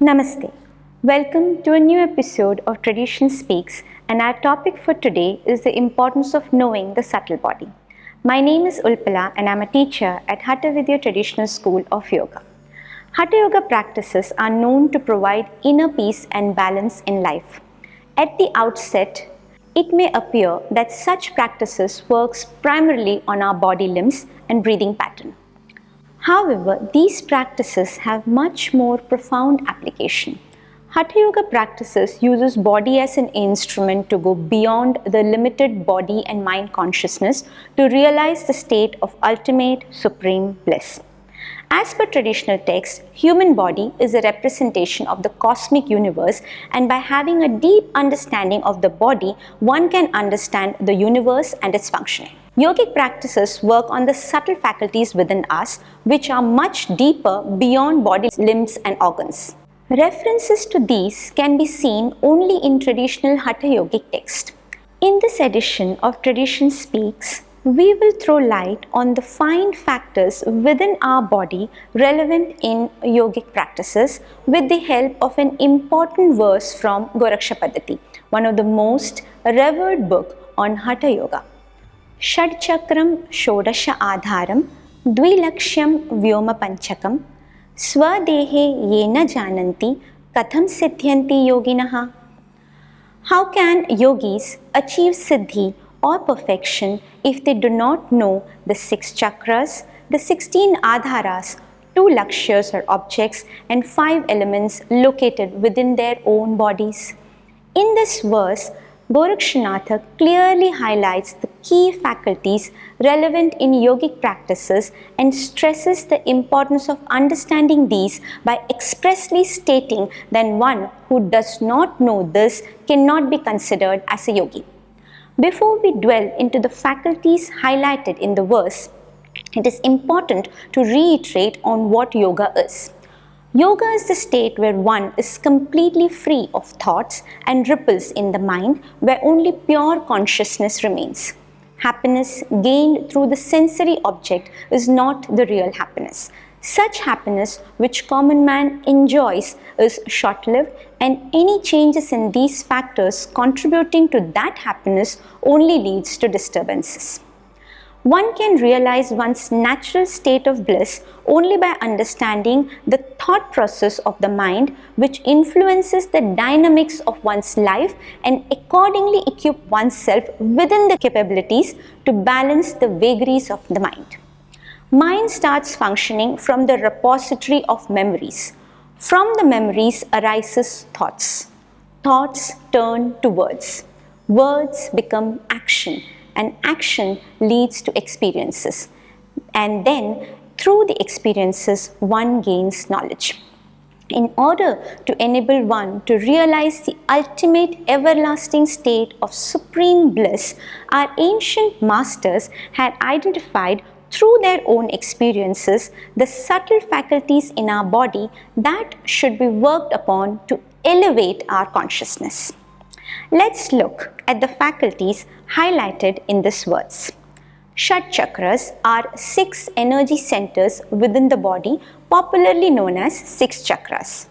Namaste. Welcome to a new episode of Tradition Speaks, and our topic for today is the importance of knowing the subtle body. My name is Ulpala and I'm a teacher at Hatha Vidya Traditional School of Yoga. Hatha Yoga practices are known to provide inner peace and balance in life. At the outset, it may appear that such practices works primarily on our body limbs and breathing pattern. However, these practices have much more profound application. Hatha Yoga practices uses body as an instrument to go beyond the limited body and mind consciousness to realize the state of ultimate supreme bliss. As per traditional texts, human body is a representation of the cosmic universe, and by having a deep understanding of the body, one can understand the universe and its functioning. Yogic practices work on the subtle faculties within us, which are much deeper beyond body, limbs and organs. References to these can be seen only in traditional Hatha Yogic text. In this edition of Tradition Speaks, we will throw light on the fine factors within our body relevant in yogic practices with the help of an important verse from Goraksha Paddhati, one of the most revered book on Hatha Yoga. Shadchakram Shodasha Adharam Dvilaksham Vyoma Panchakam Swadehe Yena Jananti Katham Siddhyanti Yoginaha. How can yogis achieve siddhi or perfection if they do not know the 6 chakras, the 16 adharas, 2 lakshyas or objects, and 5 elements located within their own bodies? In this verse, Gorakshanatha clearly highlights the key faculties relevant in yogic practices and stresses the importance of understanding these by expressly stating that one who does not know this cannot be considered as a yogi. Before we dwell into the faculties highlighted in the verse, it is important to reiterate on what yoga is. Yoga is the state where one is completely free of thoughts and ripples in the mind, where only pure consciousness remains. Happiness gained through the sensory object is not the real happiness. Such happiness which common man enjoys is short-lived, and any changes in these factors contributing to that happiness only leads to disturbances. One can realize one's natural state of bliss only by understanding the thought process of the mind, which influences the dynamics of one's life, and accordingly equip oneself within the capabilities to balance the vagaries of the mind. Mind starts functioning from the repository of memories. From the memories arises thoughts. Thoughts turn to words. Words become action, and action leads to experiences. And then, through the experiences, one gains knowledge. In order to enable one to realize the ultimate everlasting state of supreme bliss, our ancient masters had identified through their own experiences the subtle faculties in our body that should be worked upon to elevate our consciousness. Let's look at the faculties highlighted in this verse. Shad chakras are 6 energy centers within the body, popularly known as 6 chakras.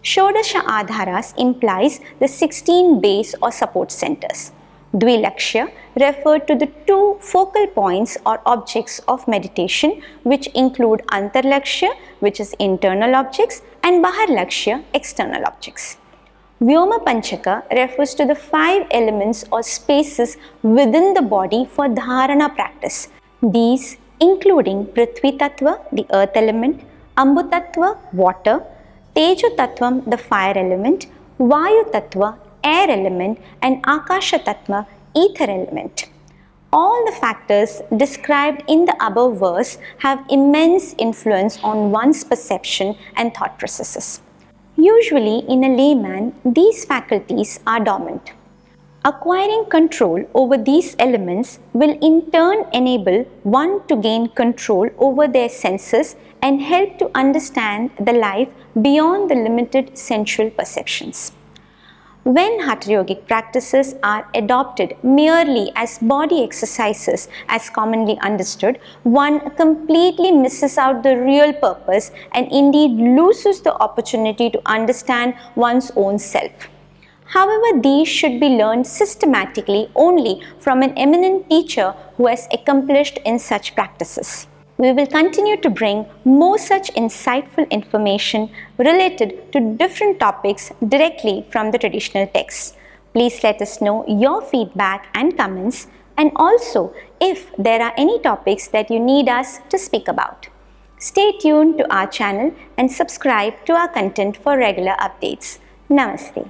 Shodasha adharas implies the 16 base or support centers. Dvilakshya referred to the 2 focal points or objects of meditation, which include Antarlakshya, which is internal objects, and Baharlakshya, external objects. Vyoma Panchaka refers to the 5 elements or spaces within the body for dharana practice. These including Prithvi Tattva, the earth element, Ambu Tattva, water, Tejo Tattvam, the fire element, Vayu Tattva, air element, and Akasha Tattva, ether element. All the factors described in the above verse have immense influence on one's perception and thought processes. Usually, in a layman, these faculties are dormant. Acquiring control over these elements will in turn enable one to gain control over their senses and help to understand the life beyond the limited sensual perceptions. When Hatha Yogic practices are adopted merely as body exercises as commonly understood, one completely misses out the real purpose and indeed loses the opportunity to understand one's own self. However, these should be learned systematically only from an eminent teacher who has accomplished in such practices. We will continue to bring more such insightful information related to different topics directly from the traditional texts. Please let us know your feedback and comments, and also if there are any topics that you need us to speak about. Stay tuned to our channel and subscribe to our content for regular updates. Namaste.